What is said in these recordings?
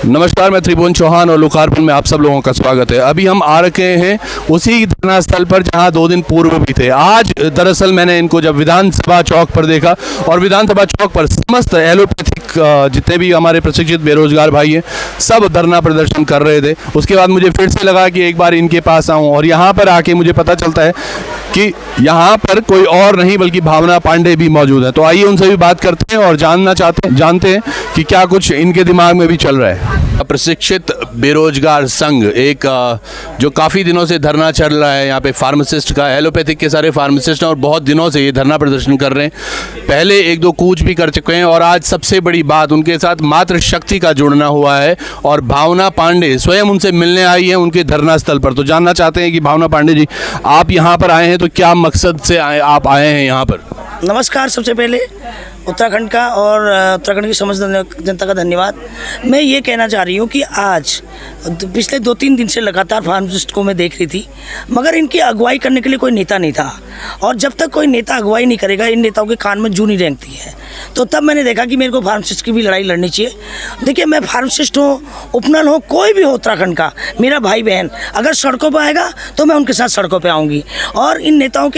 नमस्कार, मैं त्रिभुवन चौहान और लोकार्पण में आप सब लोगों का स्वागत है। अभी हम आ रखे हैं उसी धरना स्थल पर जहां 2 दिन पूर्व भी थे। आज दरअसल मैंने इनको जब विधानसभा चौक पर देखा और विधानसभा चौक पर समस्त एलोपैथिक जितने भी हमारे प्रशिक्षित बेरोजगार भाई हैं सब धरना प्रदर्शन कर रहे थे। उसके बाद मुझे फिर से लगा कि एक बार इनके पास आऊँ और यहाँ पर आके मुझे पता चलता है कि यहाँ पर कोई और नहीं बल्कि भावना पांडे भी मौजूद है। तो आइए उनसे भी बात करते हैं और जानते हैं कि क्या कुछ इनके दिमाग में भी चल रहा है। प्रशिक्षित बेरोजगार संघ एक जो काफ़ी दिनों से धरना चल रहा है, यहाँ पे फार्मासिस्ट का, एलोपैथिक के सारे फार्मासिस्ट हैं और बहुत दिनों से ये धरना प्रदर्शन कर रहे हैं। पहले 1-2 कूच भी कर चुके हैं और आज सबसे बड़ी बात उनके साथ मातृ शक्ति का जुड़ना हुआ है और भावना पांडे स्वयं उनसे मिलने आई है उनके धरना स्थल पर। तो जानना चाहते हैं कि भावना पांडे जी, आप यहाँ पर आए हैं तो क्या मकसद से आप आए हैं यहाँ पर? नमस्कार। सबसे पहले उत्तराखंड का और उत्तराखंड की समस्त जनता का धन्यवाद। मैं ये कहना चाह रही हूँ कि आज पिछले 2-3 दिन से लगातार फार्मासिस्ट को मैं देख रही थी, मगर इनकी अगुवाई करने के लिए कोई नेता नहीं था। और जब तक कोई नेता अगुवाई नहीं करेगा, इन नेताओं के कान में जू नहीं रेंगती है। तो तब मैंने देखा कि मेरे को फार्मासिस्ट की भी लड़ाई लड़नी चाहिए। देखिए, मैं फार्मासिस्ट हूँ, उपनयन हो, कोई भी हो उत्तराखंड का, मेरा भाई बहन अगर सड़कों पर आएगा तो मैं उनके साथ सड़कों पर आऊँगी। और इन नेताओं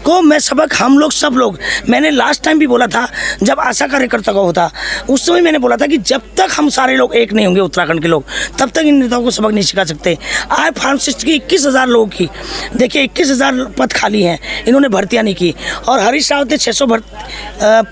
को मैं सबक, हम लोग सब लोग, मैंने लास्ट टाइम भी बोला था जब आशा कार्यकर्ता का होता, उस समय मैंने बोला था कि जब तक हम सारे लोग एक नहीं होंगे उत्तराखंड के लोग, तब तक इन नेताओं को सबक नहीं सिखा सकते। आज फार्मासिस्ट की 21,000 लोगों की, देखिए 21,000 पद खाली हैं, इन्होंने भर्तियां नहीं की। और हरीश रावत ने 600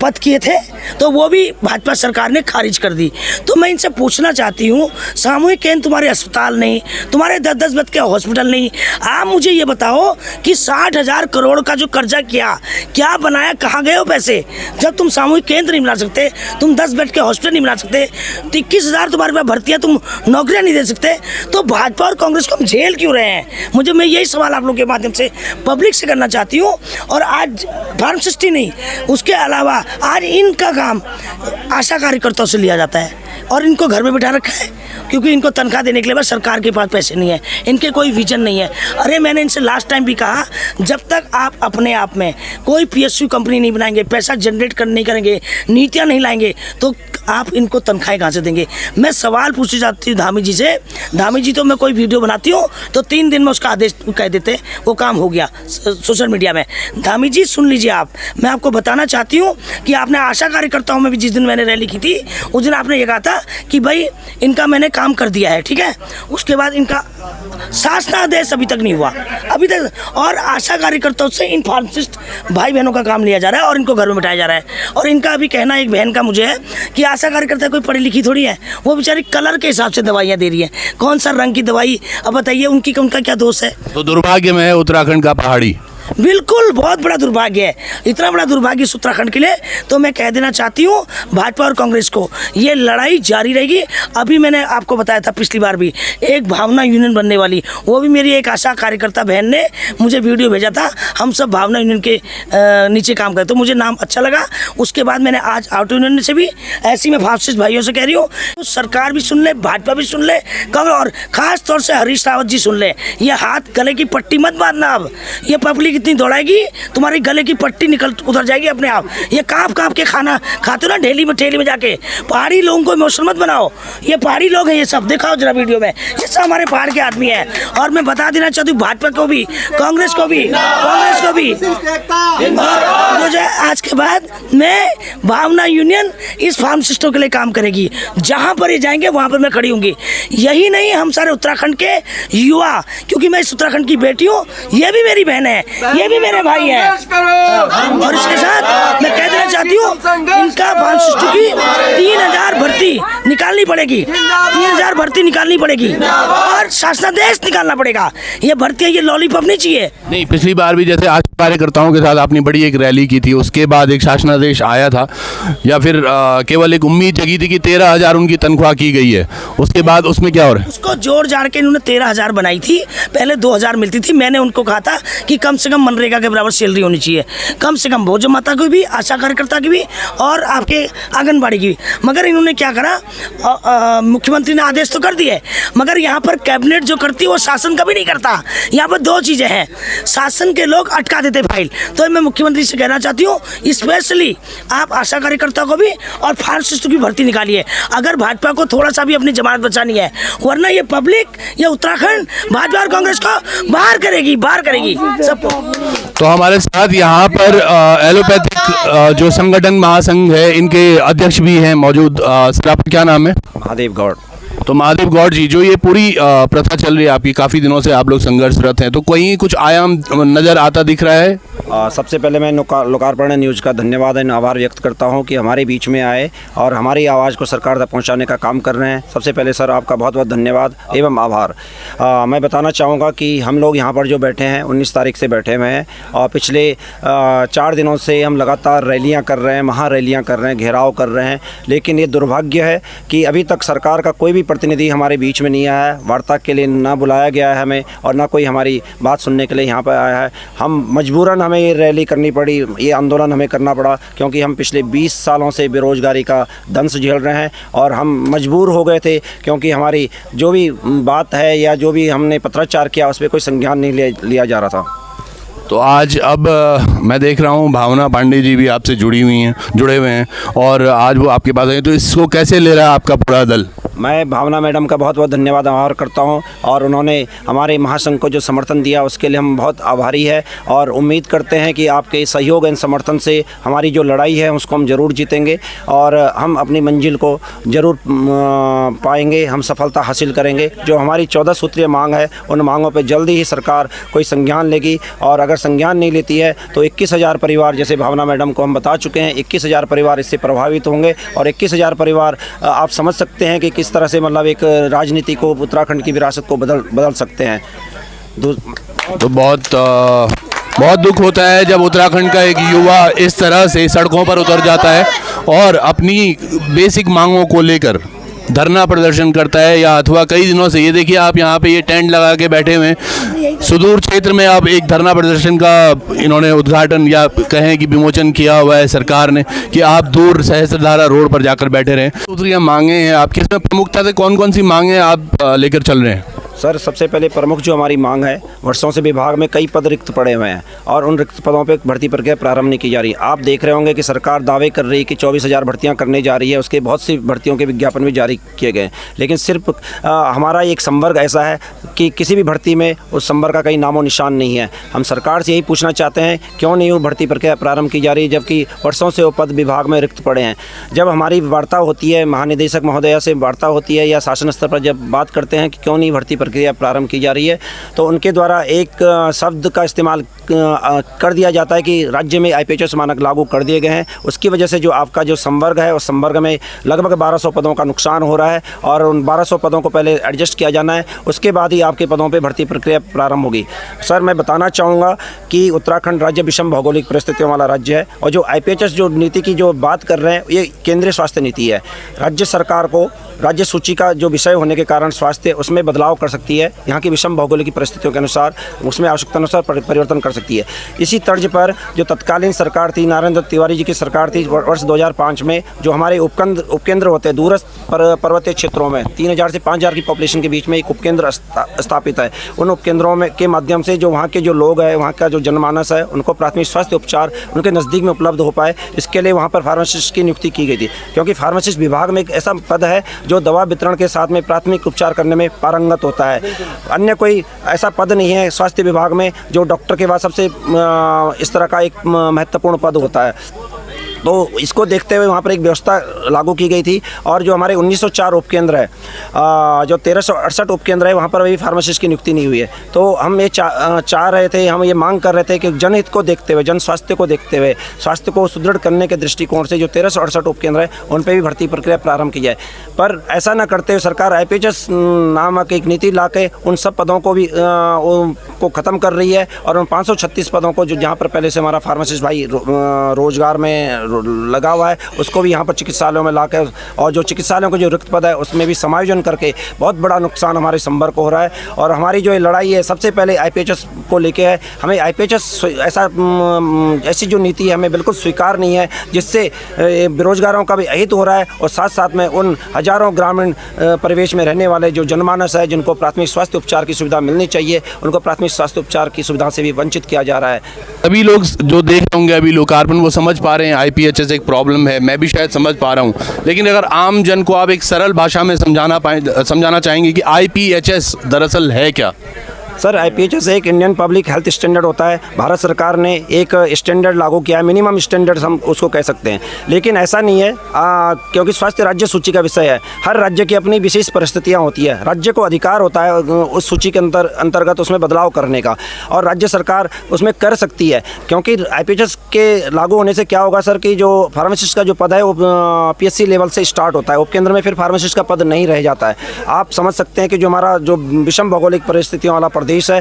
पद किए थे तो वो भी भाजपा सरकार ने खारिज कर दी। तो मैं इनसे पूछना चाहती हूँ, सामूहिक केंद्र तुम्हारे अस्पताल नहीं, तुम्हारे 10-10 बेड के हॉस्पिटल नहीं, आप मुझे ये बताओ कि 60,000 करोड़ का जो कर्जा क्या बनाया, कहाँ गए हो पैसे? जब तुम सामूहिक केंद्र नहीं बना सकते, तुम 10 बेड के हॉस्पिटल नहीं बना सकते, 21,000 तुम्हारे पास भर्तियां, तुम नौकरियां नहीं दे सकते, तो भाजपा और कांग्रेस को हम झेल क्यों रहे हैं? मैं यही सवाल आप लोगों के माध्यम से पब्लिक से करना चाहती हूँ। और आज फार्मासिस्ट ही नहीं, उसके अलावा आज इनका काम आशा कार्यकर्ताओं से लिया जाता है और इनको घर में बिठा रखा है क्योंकि इनको तनख्वाह देने के लिए बस सरकार के पास पैसे नहीं है, इनके कोई विजन नहीं है। अरे मैंने इनसे लास्ट टाइम भी कहा, जब तक आप अपने आप में कोई PSU कंपनी नहीं बनाएंगे, पैसा जनरेट नहीं करेंगे, नीतियाँ नहीं लाएंगे, तो आप इनको तनख्वाहें कहाँ से देंगे? मैं सवाल पूछना चाहती हूँ धामी जी से। धामी जी, तो मैं कोई वीडियो बनाती हूँ तो 3 दिन में उसका आदेश कह देते, वो काम हो गया सोशल मीडिया में। धामी जी सुन लीजिए, आप, मैं आपको बताना चाहती हूँ कि आपने आशा कार्यकर्ताओं में भी जिस दिन मैंने रैली की थी, उस दिन आपने ये कहा था कि भाई इनका मैंने काम कर दिया है, ठीक है। उसके बाद इनका शासनादेश अभी तक नहीं हुआ, अभी तक। और आशा कार्यकर्ताओं से इन फार्मासिस्ट भाई बहनों का काम लिया जा रहा है और इनको घर में बिठाया जा रहा है। और इनका अभी कहना एक बहन का मुझे है कि आशा कार्यकर्ता कोई पढ़ी लिखी थोड़ी है, वो बेचारी कलर के हिसाब से दवाइयाँ दे रही है, कौन सा रंग की दवाई, अब बताइए उनका क्या दोष है? तो दुर्भाग्य में है उत्तराखंड का पहाड़ी। बिल्कुल, बहुत बड़ा दुर्भाग्य है, इतना बड़ा दुर्भाग्य इस उत्तराखंड के लिए। तो मैं कह देना चाहती हूँ भाजपा और कांग्रेस को, ये लड़ाई जारी रहेगी। अभी मैंने आपको बताया था पिछली बार भी, एक भावना यूनियन बनने वाली, वो भी मेरी एक आशा कार्यकर्ता बहन ने मुझे वीडियो भेजा था, हम सब भावना यूनियन के नीचे काम करते, तो मुझे नाम अच्छा लगा। उसके बाद मैंने आज ऑटो यूनियन से भी, ऐसी मैं फार्मासिस्ट भाइयों से कह रही हूँ, तो सरकार भी सुन ले, भाजपा भी सुन ले, और खास तौर से हरीश रावत जी सुन ले, ये हाथ गले की पट्टी मत बांधना। अब ये पब्लिक इतनी दौड़ाएगी, तुम्हारी गले की पट्टी उतर जाएगी अपने आप। ये कांप के खाना खाते हो ना ठेली में जाके। पहाड़ी लोगों को इमोशनल मत बनाओ, ये पहाड़ी लोग हैं, ये सब दिखाओ जरा वीडियो में, ये सब हमारे पहाड़ के आदमी हैं। और मैं बता देना चाहती हूँ भाजपा को भी, कांग्रेस को भी, जो है आज के बाद में भावना यूनियन इस फार्मासिस्टों के लिए काम करेगी। जहाँ पर ये जाएंगे वहाँ पर मैं खड़ी होंगी। यही नहीं, हम सारे उत्तराखंड के युवा, क्योंकि मैं इस उत्तराखंड की बेटी हूँ, ये भी मेरी बहन है, ये भी मेरे भाई हैं। और इसके साथ मैं कह देना चाहती हूँ, इनका फार्मासिस्टों की 3,000 भर्ती निकालनी पड़ेगी, 3,000 भर्ती निकालनी पड़ेगी और शासनादेश निकालना पड़ेगा। ये भर्ती, ये लॉलीपॉप नहीं चाहिए। नहीं, पिछली बार भी जैसे आशा कार्यकर्ताओं के साथ आपने बड़ी एक रैली की थी, उसके बाद एक शासनादेश आया था, या फिर केवल एक उम्मीद जगी थी कि 13,000 उनकी तनख्वाह की गई है, उसके बाद उसमें क्या हो रहा है? उसको जोड़ जाड़ के इन्होंने 13,000 बनाई थी, पहले 2,000 मिलती थी। मैंने उनको कहा था कि कम से कम मनरेगा के बराबर सैलरी होनी चाहिए, कम से कम भोजन माता की भी, आशा कार्यकर्ता की भी और आपके आंगनबाड़ी की भी। मगर इन्होंने क्या करा मुख्यमंत्री ने आदेश तो कर दिए, मगर यहाँ पर कैबिनेट जो करती है वो शासन कभी नहीं करता। यहाँ पर दो चीज़ें हैं, शासन के लोग अटका देते फाइल। तो मैं मुख्यमंत्री से कहना चाहती हूँ, स्पेशली आप आशा कार्यकर्ता को भी और फार्मासिस्ट की भर्ती निकालिए, अगर भाजपा को थोड़ा सा भी अपनी जमानत बचानी है, वरना ये पब्लिक, ये उत्तराखंड भाजपा और कांग्रेस को बाहर करेगी सबको। तो हमारे साथ यहाँ पर एलोपैथिक जो संगठन महासंघ है, इनके अध्यक्ष भी हैं मौजूद। सर आपका क्या नाम है? महादेव गौड़। तो महादेव गौड़ जी, जो ये पूरी प्रथा चल रही है आपकी, काफ़ी दिनों से आप लोग संघर्षरत हैं, तो कोई कुछ आयाम नज़र आता दिख रहा है? सबसे पहले मैं लोकार्पण न्यूज़ का धन्यवाद एवं आभार व्यक्त करता हूं कि हमारे बीच में आए और हमारी आवाज़ को सरकार तक पहुंचाने का काम कर रहे हैं। सबसे पहले सर आपका बहुत बहुत धन्यवाद एवं आभार। मैं बताना चाहूँगा कि हम लोग यहाँ पर जो बैठे हैं 19 तारीख से बैठे हुए हैं और पिछले 4 दिनों से हम लगातार रैलियाँ कर रहे हैं, महारैलियाँ कर रहे हैं, घेराव कर रहे हैं, लेकिन ये दुर्भाग्य है कि अभी तक सरकार का कोई भी प्रतिनिधि हमारे बीच में नहीं आया है। वार्ता के लिए ना बुलाया गया है हमें और ना कोई हमारी बात सुनने के लिए यहाँ पर आया है। हम मजबूरन हमें ये रैली करनी पड़ी, ये आंदोलन हमें करना पड़ा, क्योंकि हम पिछले 20 सालों से बेरोज़गारी का दंश झेल रहे हैं और हम मजबूर हो गए थे, क्योंकि हमारी जो भी बात है या जो भी हमने पत्राचार किया उस पर कोई संज्ञान नहीं लिया जा रहा था। तो आज अब मैं देख रहा हूँ भावना पांडे जी भी आपसे जुड़े हुए हैं और आज वो आपके पास आए, तो इसको कैसे ले रहा है आपका पूरा दल? मैं भावना मैडम का बहुत बहुत धन्यवाद आभार करता हूं और उन्होंने हमारे महासंघ को जो समर्थन दिया उसके लिए हम बहुत आभारी है और उम्मीद करते हैं कि आपके सहयोग एवं समर्थन से हमारी जो लड़ाई है उसको हम ज़रूर जीतेंगे और हम अपनी मंजिल को ज़रूर पाएंगे, हम सफलता हासिल करेंगे। जो हमारी 14 सूत्रीय मांग है उन मांगों पर जल्दी ही सरकार कोई संज्ञान लेगी और अगर संज्ञान नहीं लेती है तो 21,000 परिवार, जैसे भावना मैडम को हम बता चुके हैं, 21,000 परिवार इससे प्रभावित होंगे और 21,000 परिवार आप समझ सकते हैं कि किस तरह से मतलब एक राजनीति को, उत्तराखंड की विरासत को बदल सकते हैं। तो बहुत दुख होता है जब उत्तराखंड का एक युवा इस तरह से सड़कों पर उतर जाता है और अपनी बेसिक मांगों को लेकर धरना प्रदर्शन करता है, या अथवा कई दिनों से ये देखिए आप यहाँ पे ये टेंट लगा के बैठे हुए हैं, सुदूर क्षेत्र में अब एक धरना प्रदर्शन का इन्होंने उद्घाटन या कहें कि विमोचन किया हुआ है सरकार ने कि आप दूर सहस्त्रधारा रोड पर जाकर बैठे रहें। दूसरी मांगे हैं आपकी, इसमें प्रमुखता से कौन कौन सी मांगे आप लेकर चल रहे हैं? सर सबसे पहले प्रमुख जो हमारी मांग है, वर्षों से विभाग में कई पद रिक्त पड़े हुए हैं और उन रिक्त पदों पे भर्ती प्रक्रिया प्रारंभ नहीं की जा रही। आप देख रहे होंगे कि सरकार दावे कर रही है कि 24,000 भर्तियां करने जा रही है, उसके बहुत सी भर्तियों के विज्ञापन भी जारी किए गए, लेकिन सिर्फ हमारा एक संवर्ग ऐसा है कि किसी भी भर्ती में उस संवर्ग का कहीं नामो निशान नहीं है। हम सरकार से यही पूछना चाहते हैं क्यों नहीं वो भर्ती प्रक्रिया प्रारंभ की जा रही, जबकि वर्षों से वो पद विभाग में रिक्त पड़े हैं। जब हमारी वार्ता होती है, महानिदेशक महोदया से वार्ता होती है या शासन स्तर पर जब बात करते हैं कि क्यों नहीं भर्ती प्रक्रिया प्रारंभ की जा रही है, तो उनके द्वारा एक शब्द का इस्तेमाल कर दिया जाता है कि राज्य में IPHS मानक लागू कर दिए गए हैं, उसकी वजह से जो आपका जो संवर्ग है उस संवर्ग में लगभग 1200 पदों का नुकसान हो रहा है और उन 1200 पदों को पहले एडजस्ट किया जाना है, उसके बाद ही आपके पदों पे भर्ती प्रक्रिया प्रारंभ होगी। सर मैं बताना चाहूँगा कि उत्तराखंड राज्य विषम भौगोलिक परिस्थितियों वाला राज्य है और जो IPHS जो नीति की जो बात कर रहे हैं ये केंद्रीय स्वास्थ्य नीति है। राज्य सरकार को राज्य सूची का जो विषय होने के कारण स्वास्थ्य उसमें बदलाव कर सकती है, यहाँ की विषम भौगोलिक परिस्थितियों के अनुसार उसमें आवश्यकता अनुसार परिवर्तन कर सकती है। इसी तर्ज पर जो तत्कालीन सरकार थी, नारायण दत्त तिवारी जी की सरकार थी, वर्ष 2005 में जो हमारे उपकेंद्र होते हैं दूरस्थ पर्वतीय क्षेत्रों में 3,000 से 5,000 की पॉपुलेशन के बीच में एक उपकेंद्र स्थापित है। उन उपकेंद्रों में के माध्यम से जो वहाँ के जो लोग हैं, वहाँ का जो जनमानस है, उनको प्राथमिक स्वास्थ्य उपचार उनके नज़दीक में उपलब्ध हो पाए, इसके लिए वहाँ पर फार्मासिस्ट की नियुक्ति की गई थी, क्योंकि फार्मासिस्ट विभाग में एक ऐसा पद है जो दवा वितरण के साथ में प्राथमिक उपचार करने में पारंगत होता है। अन्य कोई ऐसा पद नहीं है स्वास्थ्य विभाग में जो डॉक्टर के बाद सबसे इस तरह का एक महत्वपूर्ण पद होता है। तो इसको देखते हुए वहाँ पर एक व्यवस्था लागू की गई थी और जो हमारे 1904 उपकेंद्र है, जो 1368 उपकेंद्र है, वहाँ पर अभी फार्मासिस्ट की नियुक्ति नहीं हुई है। तो हम ये चाह रहे थे, हम ये मांग कर रहे थे कि जनहित को देखते हुए, जन स्वास्थ्य को देखते हुए, स्वास्थ्य को सुदृढ़ करने के दृष्टिकोण से जो 1368 उपकेंद्र है उन पर भी भर्ती प्रक्रिया प्रारंभ की जाए। पर ऐसा न करते हुए सरकार IPHS नामक एक नीति ला के उन सब पदों को भी को ख़त्म कर रही है और उन 536 पदों को जो जहाँ पर पहले से हमारा फार्मासिस्ट भाई रोजगार में लगा हुआ है उसको भी यहाँ पर चिकित्सालयों में लाकर, और जो चिकित्सालयों के जो रिक्त पद है उसमें भी समायोजन करके बहुत बड़ा नुकसान हमारे संबर को हो रहा है। और हमारी जो ये लड़ाई है सबसे पहले IPHS को लेके है। हमें IPHS ऐसी जो नीति है हमें बिल्कुल स्वीकार नहीं है, जिससे बेरोजगारों का भी अहित हो रहा है और साथ साथ में उन हजारों ग्रामीण परिवेश में रहने वाले जो जनमानस है जिनको प्राथमिक स्वास्थ्य उपचार की सुविधा मिलनी चाहिए, उनको प्राथमिक स्वास्थ्य उपचार की सुविधा से भी वंचित किया जा रहा है। अभी लोग जो देख रहे होंगे अभी लोकार्पण, वो समझ पा रहे हैं IPHS एक प्रॉब्लम है, मैं भी शायद समझ पा रहा हूँ, लेकिन अगर आम जन को आप एक सरल भाषा में समझाना चाहेंगे कि IPHS दरअसल है क्या? सर, IPHS एक इंडियन पब्लिक हेल्थ स्टैंडर्ड होता है। भारत सरकार ने एक स्टैंडर्ड लागू किया है, मिनिमम स्टैंडर्ड हम उसको कह सकते हैं, लेकिन ऐसा नहीं है क्योंकि स्वास्थ्य राज्य सूची का विषय है। हर राज्य की अपनी विशेष परिस्थितियां होती है, राज्य को अधिकार होता है उस सूची के अंतर्गत उसमें बदलाव करने का, और राज्य सरकार उसमें कर सकती है। क्योंकि IPHS के लागू होने से क्या होगा सर कि जो फार्मासिस्ट का जो पद है वो PSC लेवल से स्टार्ट होता है, उपकेंद्र में फिर फार्मासिस्ट का पद नहीं रह जाता है। आप समझ सकते हैं कि जो हमारा जो विषम भौगोलिक परिस्थितियों वाला देश है,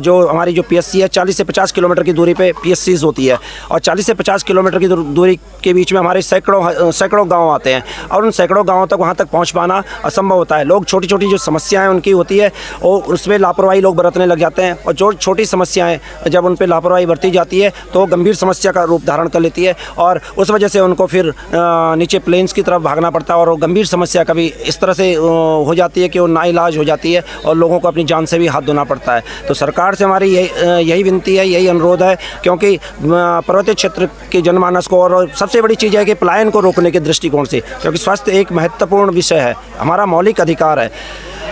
जो हमारी जो PSC है 40 से 50 किलोमीटर की दूरी पे PSCs होती है, और 40 से 50 किलोमीटर की दूरी के बीच में हमारे सैकड़ों गांव आते हैं, और उन सैकड़ों गांवों तक वहां तक पहुंच पाना असंभव होता है। लोग छोटी छोटी जो समस्याएं उनकी होती है और उसमें लापरवाही लोग बरतने लग जाते हैं, और जो छोटी समस्याएं जब उन पर लापरवाही बरती जाती है तो गंभीर समस्या का रूप धारण कर लेती है, और उस वजह से उनको फिर नीचे प्लेन्स की तरफ भागना पड़ता है, और गंभीर समस्या कभी इस तरह से हो जाती है कि वो नाइलाज हो जाती है और लोगों को अपनी जान से भी हाथ धोना पड़ता है। तो सरकार से हमारी यही विनती है, यही अनुरोध है, क्योंकि पर्वतीय क्षेत्र के जनमानस को, और सबसे बड़ी चीज़ है कि पलायन को रोकने के दृष्टिकोण से, क्योंकि स्वास्थ्य एक महत्वपूर्ण विषय है, हमारा मौलिक अधिकार है,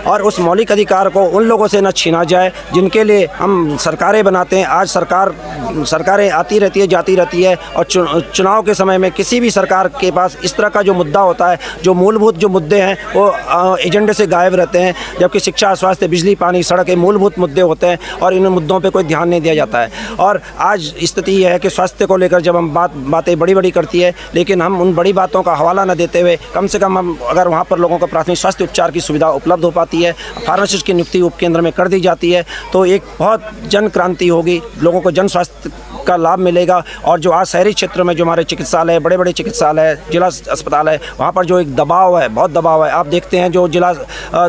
और उस मौलिक अधिकार को उन लोगों से न छीना जाए जिनके लिए हम सरकारें बनाते हैं। आज सरकारें आती रहती है, जाती रहती है, और चुनाव के समय में किसी भी सरकार के पास इस तरह का जो मुद्दा होता है, जो मूलभूत जो मुद्दे हैं वो एजेंडे से गायब रहते हैं, जबकि शिक्षा, स्वास्थ्य, बिजली, पानी, सड़क ये मूलभूत मुद्दे होते हैं, और इन मुद्दों पर कोई ध्यान नहीं दिया जाता है। और आज स्थिति यह है कि स्वास्थ्य को लेकर जब हम बातें बड़ी करती है, लेकिन हम उन बड़ी बातों का हवाला न देते हुए कम से कम हम अगर वहाँ पर लोगों को प्राथमिक स्वास्थ्य उपचार की सुविधा उपलब्ध हो पाती है, फार्मासिस्ट की नियुक्ति उपकेंद्र में कर दी जाती है, तो एक बहुत जन क्रांति होगी, लोगों को जन स्वास्थ्य का लाभ मिलेगा। और जो आज शहरी क्षेत्र में जो हमारे चिकित्सालय, बड़े चिकित्सालय, जिला अस्पताल है, वहाँ पर जो एक दबाव है, बहुत दबाव है। आप देखते हैं जो जिला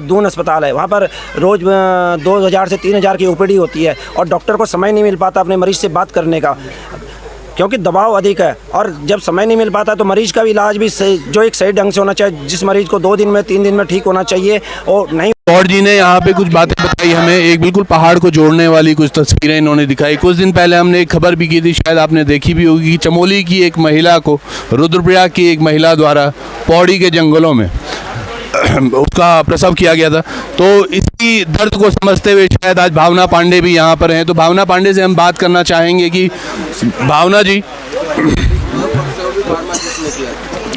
दून अस्पताल है, वहाँ पर रोज़ 2000 से 3000 की OPD होती है, और डॉक्टर को समय नहीं मिल पाता अपने मरीज से बात करने का, क्योंकि दबाव अधिक है। और जब समय नहीं मिल पाता तो मरीज का भी इलाज भी जो एक सही ढंग से होना चाहिए, जिस मरीज को 2 दिन में 3 दिन में ठीक होना चाहिए, और नहीं। और जी ने यहाँ पे कुछ बातें बताई हमें, एक बिल्कुल पहाड़ को जोड़ने वाली कुछ तस्वीरें इन्होंने दिखाई। कुछ दिन पहले हमने एक खबर भी की थी, शायद आपने देखी भी होगी, कि चमोली की एक महिला को, रुद्रप्रयाग की एक महिला द्वारा पौड़ी के जंगलों में उसका प्रसव किया गया था। तो इसी दर्द को समझते हुए शायद आज भावना पांडे भी यहाँ पर हैं, तो भावना पांडे से हम बात करना चाहेंगे कि भावना जी,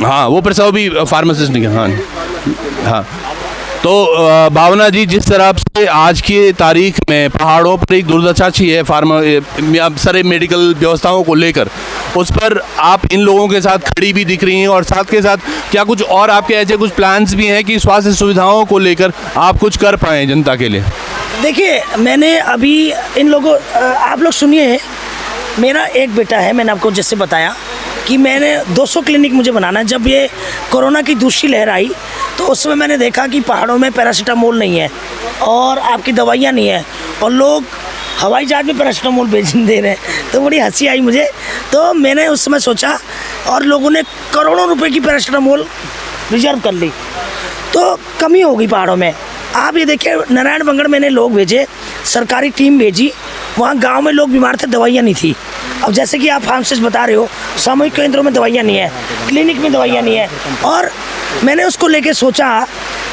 हाँ वो प्रसव भी फार्मासिस्ट ने किया, हाँ। तो भावना जी, जिस तरह से आज की तारीख में पहाड़ों पर एक दुर्दशा छी है सारे मेडिकल व्यवस्थाओं को लेकर, उस पर आप इन लोगों के साथ खड़ी भी दिख रही हैं, और साथ के साथ क्या कुछ और आपके ऐसे कुछ प्लान्स भी हैं कि स्वास्थ्य सुविधाओं को लेकर आप कुछ कर पाएँ जनता के लिए? देखिए, मैंने अभी इन लोगों, आप लोग सुनिए, मेरा एक बेटा है, मैंने आपको जैसे बताया कि मैंने 200 क्लिनिक मुझे बनाना है। जब ये कोरोना की दूसरी लहर आई तो उस समय मैंने देखा कि पहाड़ों में पैरासीटामोल नहीं है और आपकी दवाइयाँ नहीं है, और लोग हवाई जहाज में पैरासीटामोल भेज दे रहे हैं, तो बड़ी हंसी आई मुझे। तो मैंने उस समय सोचा, और लोगों ने करोड़ों रुपए की पैरासीटामोल रिजर्व कर ली, तो कमी हो गई पहाड़ों में। आप ये देखिए, नारायण बंगड़ मैंने लोग भेजे, सरकारी टीम भेजी, वहाँ गांव में लोग बीमार थे, दवाइयाँ नहीं थी। अब जैसे कि आप फार्मासिस्ट बता रहे हो, सामूहिक केंद्रों में दवाइयाँ नहीं है, क्लिनिक में दवाइयाँ नहीं है, और मैंने उसको लेके सोचा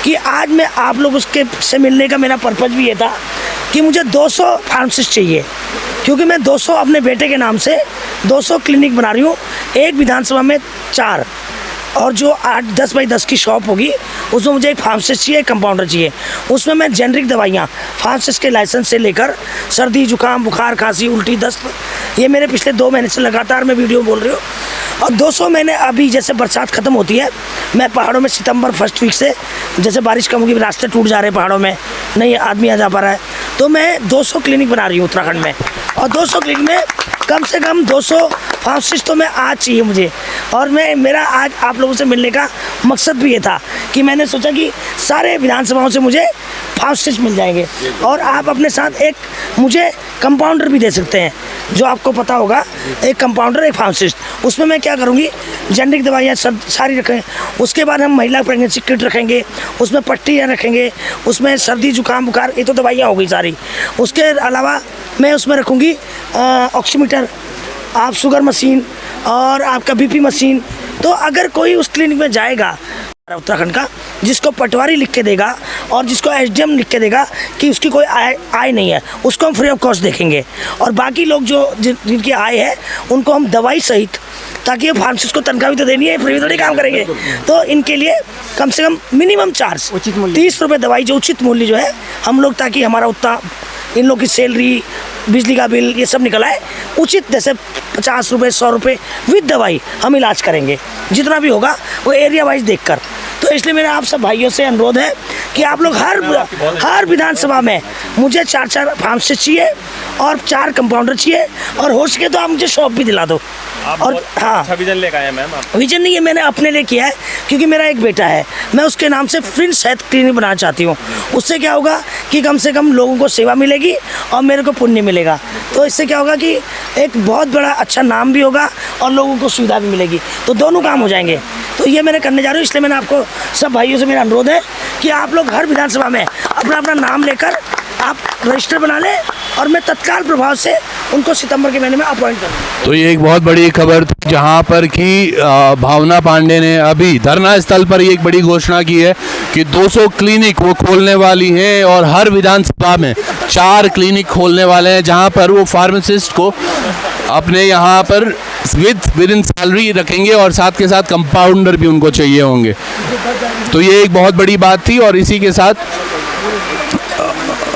कि आज मैं आप लोग उसके से मिलने का मेरा पर्पज़ भी ये था कि मुझे 200 फार्मासिस्ट चाहिए, क्योंकि मैं 200 अपने बेटे के नाम से 200 क्लिनिक बना रही हूँ, एक विधानसभा में 4, और जो 8-10 बाई 10 की शॉप होगी उसमें मुझे एक फार्मासिस्ट चाहिए, एक कंपाउंडर चाहिए। उसमें मैं जेनरिक दवाइयाँ फार्मासिस्ट के लाइसेंस से लेकर सर्दी, जुकाम, बुखार, खांसी, उल्टी, दस्त, ये मेरे पिछले 2 महीने से लगातार मैं वीडियो बोल रही हूँ। और 200 मैंने अभी, जैसे बरसात ख़त्म होती है, मैं पहाड़ों में सितंबर फर्स्ट वीक से, जैसे बारिश कम होगी, रास्ते टूट जा रहे हैं पहाड़ों में, नहीं आदमी आ जा पा रहा है, तो मैं 200 क्लिनिक बना रही हूँ उत्तराखंड में, और 200 क्लिनिक में कम से कम 200 फार्मासिस्ट तो मैं आज चाहिए मुझे। और मेरा आज आप लोगों से मिलने का मकसद भी ये था कि मैंने सोचा कि सारे विधानसभाओं से मुझे फार्मासिस्ट मिल जाएंगे और आप अपने साथ एक मुझे कंपाउंडर भी दे सकते हैं, जो आपको पता होगा, एक कंपाउंडर एक फार्मासिस्ट। उसमें मैं क्या करूँगी, जेनरिक दवाइयाँ सब सारी रखें, उसके बाद हम महिला प्रेगनेंसी किट रखेंगे, उसमें पट्टियाँ रखेंगे, उसमें सर्दी जुकाम बुखार ये तो दवाइयाँ हो गई सारी। उसके अलावा मैं उसमें रखूँगी ऑक्सीमीटर, आप शुगर मशीन और आपका बीपी मशीन। तो अगर कोई उस क्लिनिक में जाएगा उत्तराखंड का, जिसको पटवारी लिख के देगा और जिसको एसडीएम लिख के देगा कि उसकी कोई आय नहीं है, उसको हम फ्री ऑफ कॉस्ट देखेंगे। और बाकी लोग जो जिनकी आय है उनको हम दवाई सहित, ताकि ये फार्मासिस्ट को तनख्वाह भी तो देनी है, फ्री में थोड़ी काम करेंगे, तो इनके लिए कम से कम मिनिमम चार्ज 30 रुपये दवाई, जो उचित मूल्य जो है हम लोग, ताकि हमारा उतना इन लोग की सैलरी, बिजली का बिल ये सब निकल आए उचित, जैसे 50 रुपये 100 रुपये विद दवाई हम इलाज करेंगे, जितना भी होगा वो एरिया वाइज देखकर। तो इसलिए मेरा आप सब भाइयों से अनुरोध है कि आप लोग हर विधानसभा में मुझे 4 फार्मासिस्ट चाहिए और 4 कंपाउंडर चाहिए, और हो सके तो आप मुझे शॉप भी दिला दो। और हाँ, विजन लेकर आए मैम आप? विजन नहीं है, मैंने अपने लिए किया है, क्योंकि मेरा एक बेटा है, मैं उसके नाम से प्रिंस हेल्थ क्लिनिक बनाना चाहती हूँ। उससे क्या होगा कि कम से कम लोगों को सेवा मिलेगी और मेरे को पुण्य मिलेगा। तो इससे क्या होगा कि एक बहुत बड़ा अच्छा नाम भी होगा और लोगों को सुविधा भी मिलेगी, तो दोनों काम हो जाएंगे। तो ये मैंने करने जा रही हूँ। इसलिए मैंने आपको सब भाइयों से मेरा अनुरोध है कि आप लोग हर विधानसभा में अपना अपना नाम लेकर आप रजिस्टर बना लें, और मैं तत्काल प्रभाव से उनको सितंबर के महीने में अपॉइंट करूँगा। तो ये एक बहुत बड़ी खबर थी, जहाँ पर कि भावना पांडे ने अभी धरना स्थल पर ये एक बड़ी घोषणा की है कि 200 क्लिनिक वो खोलने वाली हैं और हर विधानसभा में 4 क्लिनिक खोलने वाले हैं, जहाँ पर वो फार्मासिस्ट को अपने यहाँ पर विद इन सैलरी रखेंगे और साथ के साथ कंपाउंडर भी उनको चाहिए होंगे। तो ये एक बहुत बड़ी बात थी। और इसी के साथ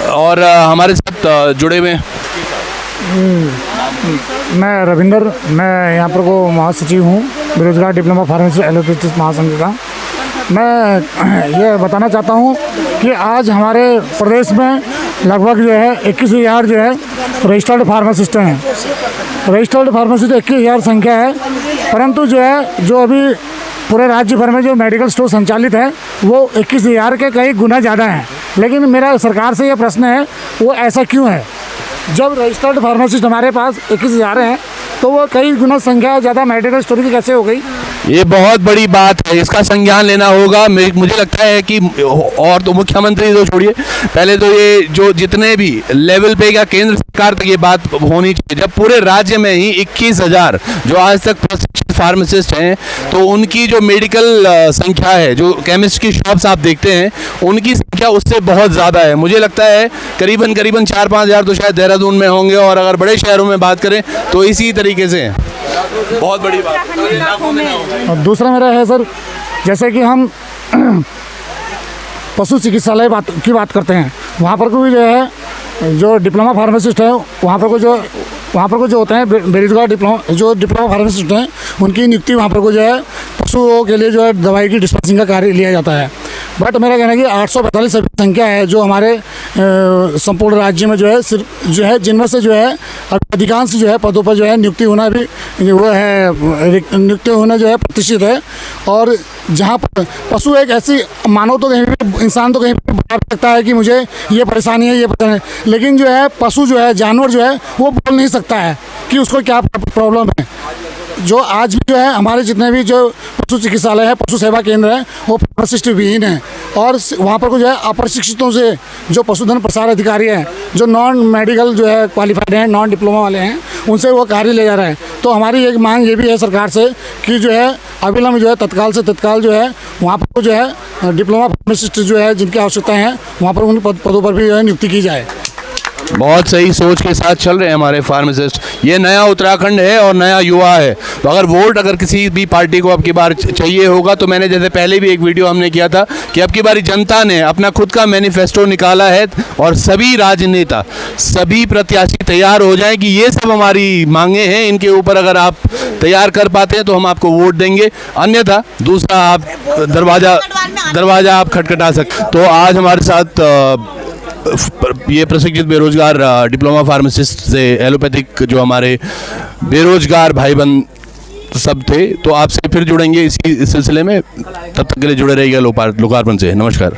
और हमारे साथ जुड़े हुए मैं रविंदर, मैं यहाँ पर को महासचिव हूँ बेरोजगार डिप्लोमा फार्मेसी एलोपैथिस्ट महासंघ का। मैं ये बताना चाहता हूँ कि आज हमारे प्रदेश में लगभग जो है 21,000 जो है रजिस्टर्ड फार्मासिस्ट हैं। रजिस्टर्ड फार्मासिस्ट 21,000 संख्या है, परंतु जो है जो अभी पूरे राज्य भर में जो मेडिकल स्टोर संचालित है वो 21,000 के कई गुना ज़्यादा हैं। लेकिन मेरा सरकार से ये प्रश्न है, वो ऐसा क्यों है? जब रजिस्टर्ड फार्मासिस्ट हमारे पास 21,000 हैं तो वो कई गुना संख्या ज़्यादा मेडिकल स्टोर की कैसे हो गई? ये बहुत बड़ी बात है, इसका संज्ञान लेना होगा। मुझे लगता है कि और तो मुख्यमंत्री तो छोड़िए, पहले तो ये जो जितने भी लेवल पे या केंद्र सरकार तक ये बात होनी चाहिए। जब पूरे राज्य में ही 21,000 जो आज तक प्रशिक्षित फार्मासिस्ट हैं, तो उनकी जो मेडिकल संख्या है, जो केमिस्ट की शॉप्स आप देखते हैं, उनकी संख्या उससे बहुत ज़्यादा है। मुझे लगता है करीबन 4-5 हज़ार तो शायद देहरादून में होंगे, और अगर बड़े शहरों में बात करें तो इसी तरीके से बहुत बड़ी बात। और दूसरा मेरा है सर, जैसे कि हम पशु चिकित्सालय की बात करते हैं, वहाँ पर कोई जो है जो डिप्लोमा फार्मासिस्ट है, वहाँ पर को जो होते हैं बेरोजगार डिप्लोमा फार्मासिस्ट हैं, उनकी नियुक्ति वहाँ पर को जो है पशुओं के लिए जो है दवाई की डिस्पेंसिंग का कार्य लिया जाता है। बट मेरा कहना है कि 845 अभी संख्या है जो हमारे संपूर्ण राज्य में जो है सिर्फ जो है, जिनमें से जो है अधिकांश जो है पदों पर जो है नियुक्ति होना भी वो है, नियुक्ति होना जो है प्रतिष्ठित है। और जहाँ पर पशु एक ऐसी, मानव तो कहीं भी, इंसान तो कहीं भी बता सकता है कि मुझे ये परेशानी है, ये परेशानी है, लेकिन जो है पशु जो है, जानवर जो है, वो बोल नहीं सकता है कि उसको क्या प्रॉब्लम है। जो आज भी जो है हमारे जितने भी जो पशु चिकित्सालय है, पशु सेवा केंद्र है, वो फार्मासिस्ट विहीन है। और वहाँ पर को जो है अप्रशिक्षितों से जो पशुधन प्रसार अधिकारी हैं, जो नॉन मेडिकल जो है क्वालिफाइड हैं, नॉन डिप्लोमा वाले हैं, उनसे वो कार्य ले जा रहा है। तो हमारी एक मांग ये भी है सरकार से कि जो है अविलंब जो है तत्काल से तत्काल जो है वहाँ पर जो है डिप्लोमा फार्मासिस्ट जो है जिनकी आवश्यकता है, वहाँ पर उन पदों पर भी जो है नियुक्ति की जाए। बहुत सही सोच के साथ चल रहे हैं हमारे फार्मासिस्ट। ये नया उत्तराखंड है और नया युवा है, तो अगर किसी भी पार्टी को अब की बार चाहिए होगा, तो मैंने जैसे पहले भी एक वीडियो हमने किया था कि अब की बारी जनता ने अपना खुद का मैनिफेस्टो निकाला है, और सभी राजनेता, सभी प्रत्याशी तैयार हो जाएं कि ये सब हमारी मांगे हैं, इनके ऊपर अगर आप तैयार कर पाते हैं तो हम आपको वोट देंगे, अन्यथा दूसरा आप दरवाज़ा आप खटखटा सकते। तो आज हमारे साथ ये प्रशिक्षित बेरोजगार डिप्लोमा फार्मासिस्ट से एलोपैथिक जो हमारे बेरोजगार भाई बहन सब थे, तो आपसे फिर जुड़ेंगे इसी सिलसिले में। तब तक के लिए जुड़े रहिएगा लोकार्पण से। नमस्कार।